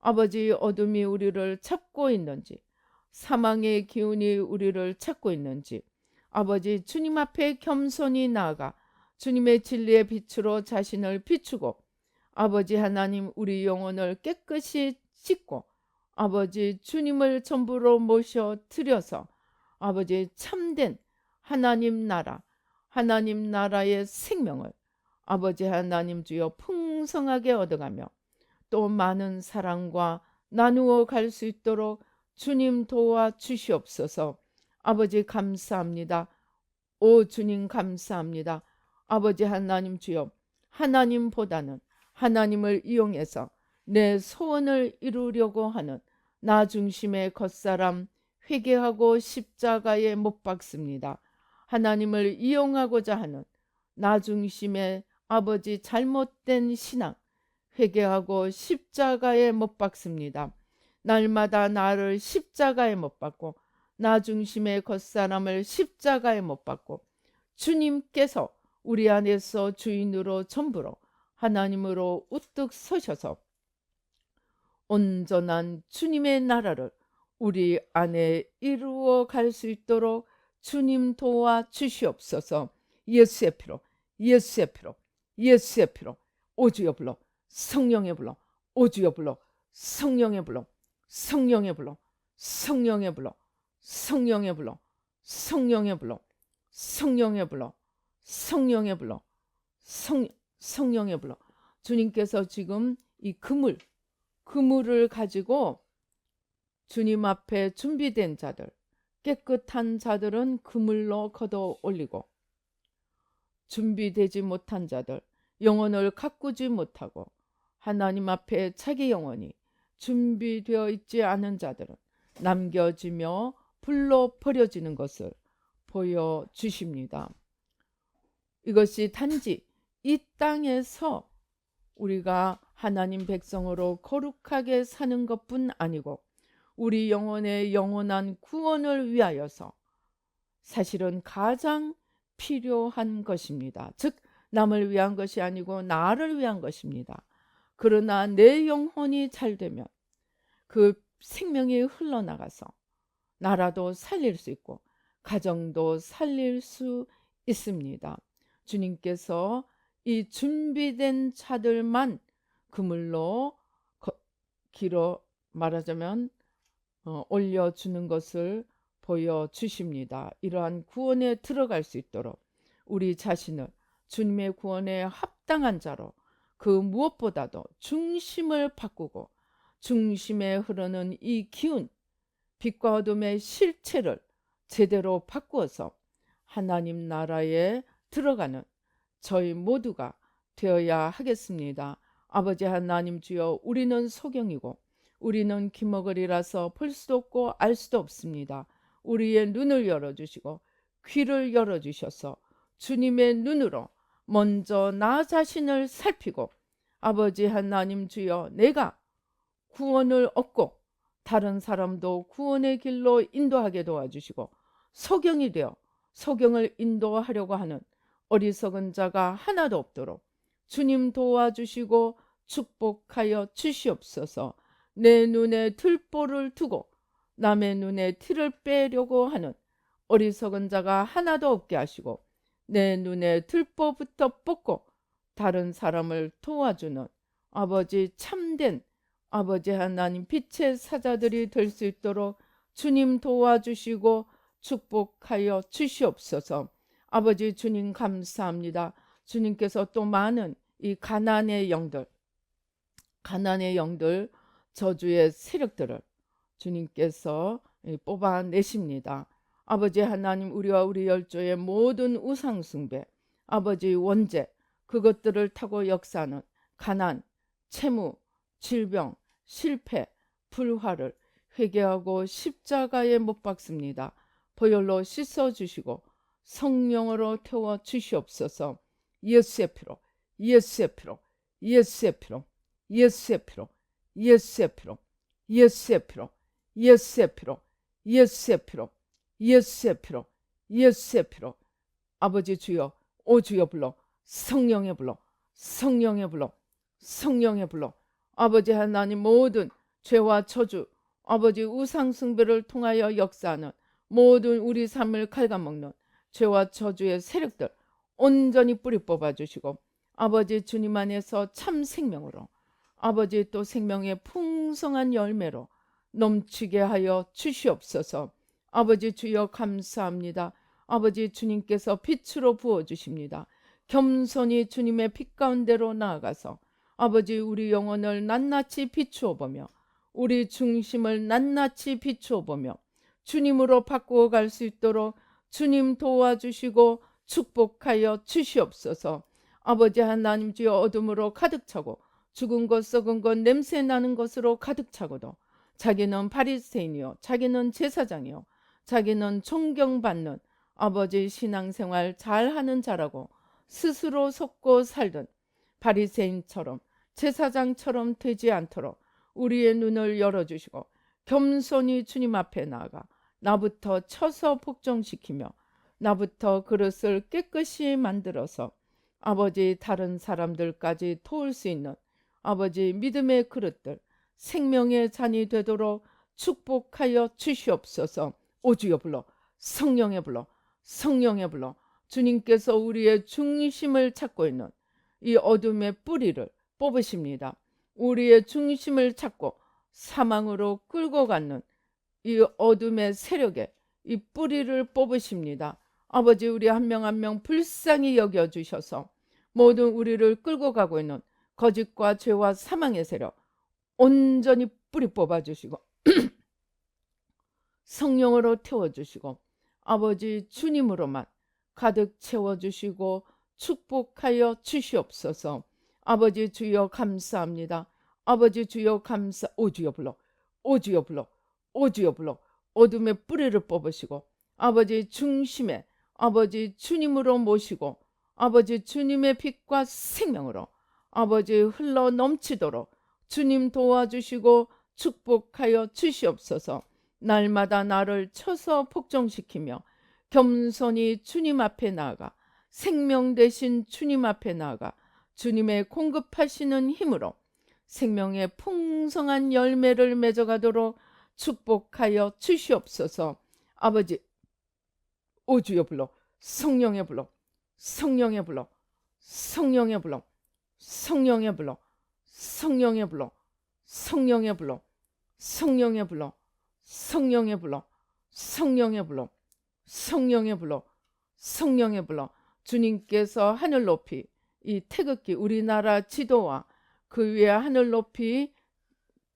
아버지 어둠이 우리를 잡고 있는지, 사망의 기운이 우리를 찾고 있는지, 아버지 주님 앞에 겸손히 나아가 주님의 진리의 빛으로 자신을 비추고 아버지 하나님 우리 영혼을 깨끗이 씻고 아버지 주님을 전부로 모셔 드려서 아버지 참된 하나님 나라, 하나님 나라의 생명을 아버지 하나님 주여 풍성하게 얻어가며 또 많은 사랑과 나누어 갈 수 있도록 주님 도와주시옵소서. 아버지 감사합니다. 오 주님 감사합니다. 아버지 하나님 주여 하나님보다는 하나님을 이용해서 내 소원을 이루려고 하는 나 중심의 겉사람 회개하고 십자가에 못 박습니다. 하나님을 이용하고자 하는 나 중심의 아버지 잘못된 신앙 회개하고 십자가에 못 박습니다. 날마다 나를 십자가에 못 박고 나 중심의 겉사람을 십자가에 못 박고 주님께서 우리 안에서 주인으로 전부로 하나님으로 우뚝 서셔서 온전한 주님의 나라를 우리 안에 이루어 갈 수 있도록 주님 도와 주시옵소서. 예수의 피로, 예수의 피로, 예수의 피로, 오주여 불러, 성령의 불러, 오주여 불러, 성령의 불러, 성령의 불러, 성령의 불러, 성령의 불러, 성령의 불러, 성령의 불러, 성령의 불러, 성령의 불러. 주님께서 지금 이 그물을 가지고 주님 앞에 준비된 자들, 깨끗한 자들은 그물로 걷어 올리고 준비되지 못한 자들, 영혼을 가꾸지 못하고 하나님 앞에 자기 영혼이 준비되어 있지 않은 자들은 남겨지며 불로 버려지는 것을 보여주십니다. 이것이 단지 이 땅에서 우리가 하나님 백성으로 거룩하게 사는 것뿐 아니고 우리 영혼의 영원한 구원을 위하여서 사실은 가장 필요한 것입니다. 즉 남을 위한 것이 아니고 나를 위한 것입니다. 그러나 내 영혼이 잘 되면 그 생명이 흘러나가서 나라도 살릴 수 있고 가정도 살릴 수 있습니다. 주님께서 이 준비된 자들만 그물로 길어 말하자면 올려주는 것을 보여주십니다. 이러한 구원에 들어갈 수 있도록 우리 자신을 주님의 구원에 합당한 자로 그 무엇보다도 중심을 바꾸고 중심에 흐르는 이 기운, 빛과 어둠의 실체를 제대로 바꾸어서 하나님 나라에 들어가는 저희 모두가 되어야 하겠습니다. 아버지 하나님 주여, 우리는 소경이고 우리는 기머거리라서 볼 수도 없고 알 수도 없습니다. 우리의 눈을 열어주시고 귀를 열어주셔서 주님의 눈으로 먼저 나 자신을 살피고 아버지 하나님 주여, 내가 구원을 얻고 다른 사람도 구원의 길로 인도하게 도와주시고 소경이 되어 소경을 인도하려고 하는 어리석은 자가 하나도 없도록 주님 도와주시고 축복하여 주시옵소서. 내 눈에 들보를 두고 남의 눈에 티를 빼려고 하는 어리석은 자가 하나도 없게 하시고 내 눈에 들보부터 뽑고 다른 사람을 도와주는 아버지 참된 아버지 하나님 빛의 사자들이 될 수 있도록 주님 도와주시고 축복하여 주시옵소서. 아버지 주님 감사합니다. 주님께서 또 많은 이 가난의 영들 저주의 세력들을 주님께서 뽑아내십니다. 아버지 하나님, 우리와 우리 열조의 모든 우상 숭배, 아버지 원죄, 그것들을 타고 역사하는 가난, 채무, 질병, 실패, 불화를 회개하고 십자가에 못 박습니다. 보혈로 씻어주시고 성령으로 태워 주시옵소서. 예수의 피로, 예수의 피로, 예수의 피로, 예수의 피로, 예수의 피로, 예수의 피로, 예수의 피로, 예수의 피로, 예수의 피로, 예수의 피로. 아버지 주여, 오 주여 불러, 성령의 불러, 성령의 불러, 성령의 불러. 아버지 하나님, 모든 죄와 저주, 아버지 우상 숭배를 통하여 역사하는 모든 우리 삶을 갉아먹는 죄와 저주의 세력들 온전히 뿌리 뽑아주시고 아버지 주님 안에서 참 생명으로 아버지 또 생명의 풍성한 열매로 넘치게 하여 주시옵소서. 아버지 주여 감사합니다. 아버지 주님께서 빛으로 부어주십니다. 겸손히 주님의 빛 가운데로 나아가서 아버지 우리 영혼을 낱낱이 비추어 보며 우리 중심을 낱낱이 비추어 보며 주님으로 바꾸어 갈 수 있도록 주님 도와주시고 축복하여 주시옵소서. 아버지 하나님 주여, 어둠으로 가득 차고 죽은 것 썩은 것 냄새 나는 것으로 가득 차고도 자기는 바리새인이요 자기는 제사장이요 자기는 존경받는 아버지 신앙생활 잘하는 자라고 스스로 속고 살던 바리새인처럼 제사장처럼 되지 않도록 우리의 눈을 열어주시고 겸손히 주님 앞에 나아가 나부터 쳐서 복종시키며 나부터 그릇을 깨끗이 만들어서 아버지 다른 사람들까지 도울 수 있는 아버지 믿음의 그릇들 생명의 잔이 되도록 축복하여 주시옵소서. 오주여 불러 성령의 불러 성령의 불러 주님께서 우리의 중심을 찾고 있는 이 어둠의 뿌리를 뽑으십니다. 우리의 중심을 찾고 사망으로 끌고 가는 이 어둠의 세력의 이 뿌리를 뽑으십니다. 아버지 우리 한 명 한 명 불쌍히 여겨주셔서 모든 우리를 끌고 가고 있는 거짓과 죄와 사망의 세력 온전히 뿌리 뽑아주시고 성령으로 태워주시고 아버지 주님으로만 가득 채워주시고 축복하여 주시옵소서. 아버지 주여 감사합니다. 아버지 주여 감사. 오주여 불러 오주여 불러 오주여 불러 어둠의 뿌리를 뽑으시고 아버지 중심에 아버지 주님으로 모시고 아버지 주님의 빛과 생명으로 아버지 흘러 넘치도록 주님 도와주시고 축복하여 주시옵소서. 날마다 나를 쳐서 복종시키며 겸손히 주님 앞에 나아가 생명 되신 주님 앞에 나아가 주님의 공급하시는 힘으로 생명의 풍성한 열매를 맺어가도록 축복하여 주시옵소서. 아버지 오주여 불러 성령의 불러 성령의 불러 성령의 불러 성령의 불러 성령의 불러 성령의 불러 성령의 불러 성령의 불러 성령의 불러 성령의 불러 성령의 불러 주님께서 하늘 높이 이 태극기 우리나라 지도와 그 위에 하늘 높이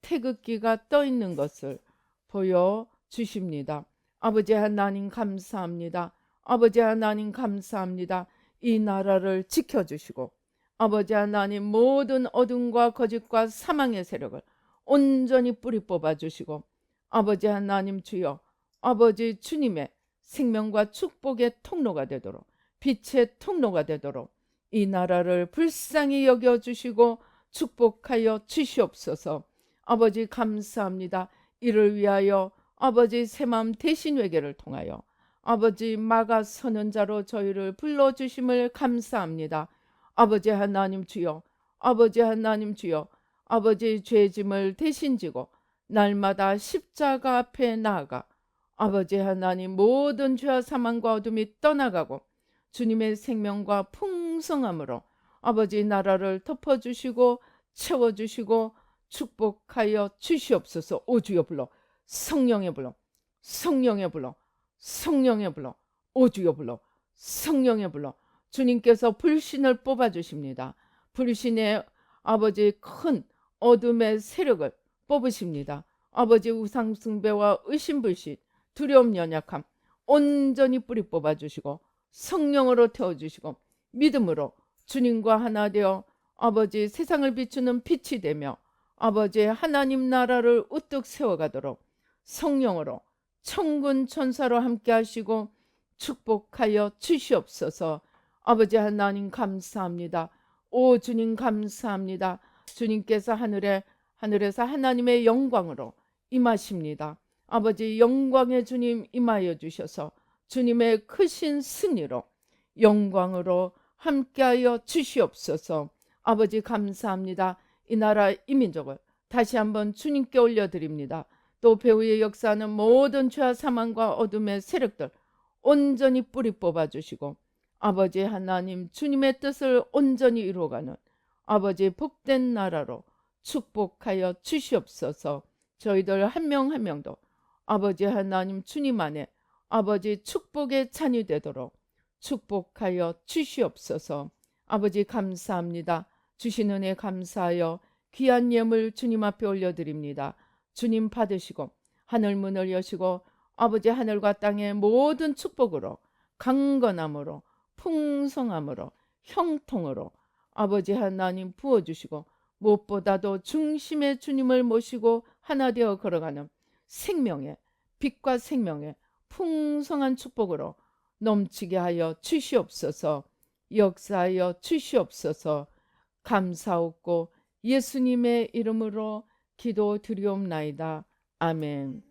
태극기가 떠 있는 것을 보여주십니다. 아버지 하나님 감사합니다. 아버지 하나님 감사합니다. 이 나라를 지켜주시고 아버지 하나님 모든 어둠과 거짓과 사망의 세력을 온전히 뿌리 뽑아주시고 아버지 하나님 주여 아버지 주님의 생명과 축복의 통로가 되도록 빛의 통로가 되도록 이 나라를 불쌍히 여겨주시고 축복하여 주시옵소서. 아버지 감사합니다. 이를 위하여 아버지 새마음 대신 회개를 통하여 아버지 막아 서는 자로 저희를 불러주심을 감사합니다. 아버지 하나님 주여 아버지 하나님 주여 아버지 죄짐을 대신 지고 날마다 십자가 앞에 나아가 아버지 하나님 모든 죄와 사망과 어둠이 떠나가고 주님의 생명과 풍성함으로 아버지 나라를 덮어주시고 채워주시고 축복하여 주시옵소서. 오주여 불러 성령의 불러 성령의 불러 성령의 불러 오주여 불러 성령의 불러 주님께서 불신을 뽑아주십니다. 불신의 아버지 큰 어둠의 세력을 뽑으십니다. 아버지 우상숭배와 의심불신 두려움 연약함 온전히 뿌리 뽑아주시고 성령으로 태워주시고 믿음으로 주님과 하나 되어 아버지 세상을 비추는 빛이 되며 아버지 하나님 나라를 우뚝 세워가도록 성령으로 천군 천사로 함께 하시고 축복하여 주시옵소서. 아버지 하나님 감사합니다. 오 주님 감사합니다. 주님께서 하늘에서 하나님의 영광으로 임하십니다. 아버지 영광의 주님 임하여 주셔서 주님의 크신 승리로 영광으로 함께하여 주시옵소서. 아버지 감사합니다. 이 나라 이 민족을 다시 한번 주님께 올려드립니다. 또 배후의 역사하는 모든 죄와 사망과 어둠의 세력들 온전히 뿌리 뽑아주시고 아버지 하나님 주님의 뜻을 온전히 이루어가는 아버지 복된 나라로 축복하여 주시옵소서. 저희들 한 명 한 명도 아버지 하나님 주님 안에 아버지 축복의 찬이 되도록 축복하여 주시옵소서. 아버지 감사합니다. 주신 은혜 감사하여 귀한 예물 주님 앞에 올려드립니다. 주님 받으시고 하늘 문을 여시고 아버지 하늘과 땅의 모든 축복으로 강건함으로 풍성함으로 형통으로 아버지 하나님 부어주시고 무엇보다도 중심의 주님을 모시고 하나 되어 걸어가는 생명의 빛과 생명의 풍성한 축복으로 넘치게 하여 주시옵소서. 역사하여 주시옵소서. 감사하고 예수님의 이름으로 기도드리옵나이다. 아멘.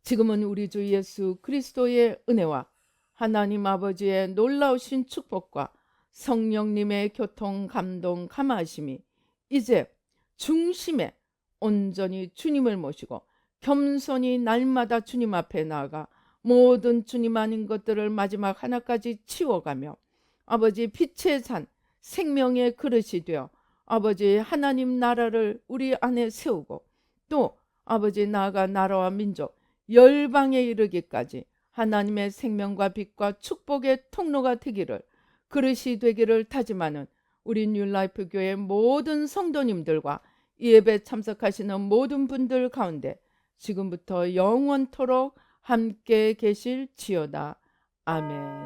지금은 우리 주 예수 그리스도의 은혜와 하나님 아버지의 놀라우신 축복과 성령님의 교통, 감동, 감화하심이 이제 중심에 온전히 주님을 모시고 겸손히 날마다 주님 앞에 나아가 모든 주님 아닌 것들을 마지막 하나까지 치워가며 아버지 빛의 산 생명의 그릇이 되어 아버지 하나님 나라를 우리 안에 세우고 또 아버지 나아가 나라와 민족 열방에 이르기까지 하나님의 생명과 빛과 축복의 통로가 되기를, 그릇이 되기를 다짐하는 우리 뉴라이프 교회 모든 성도님들과 이 예배 참석하시는 모든 분들 가운데 지금부터 영원토록 함께 계실지어다. 아멘.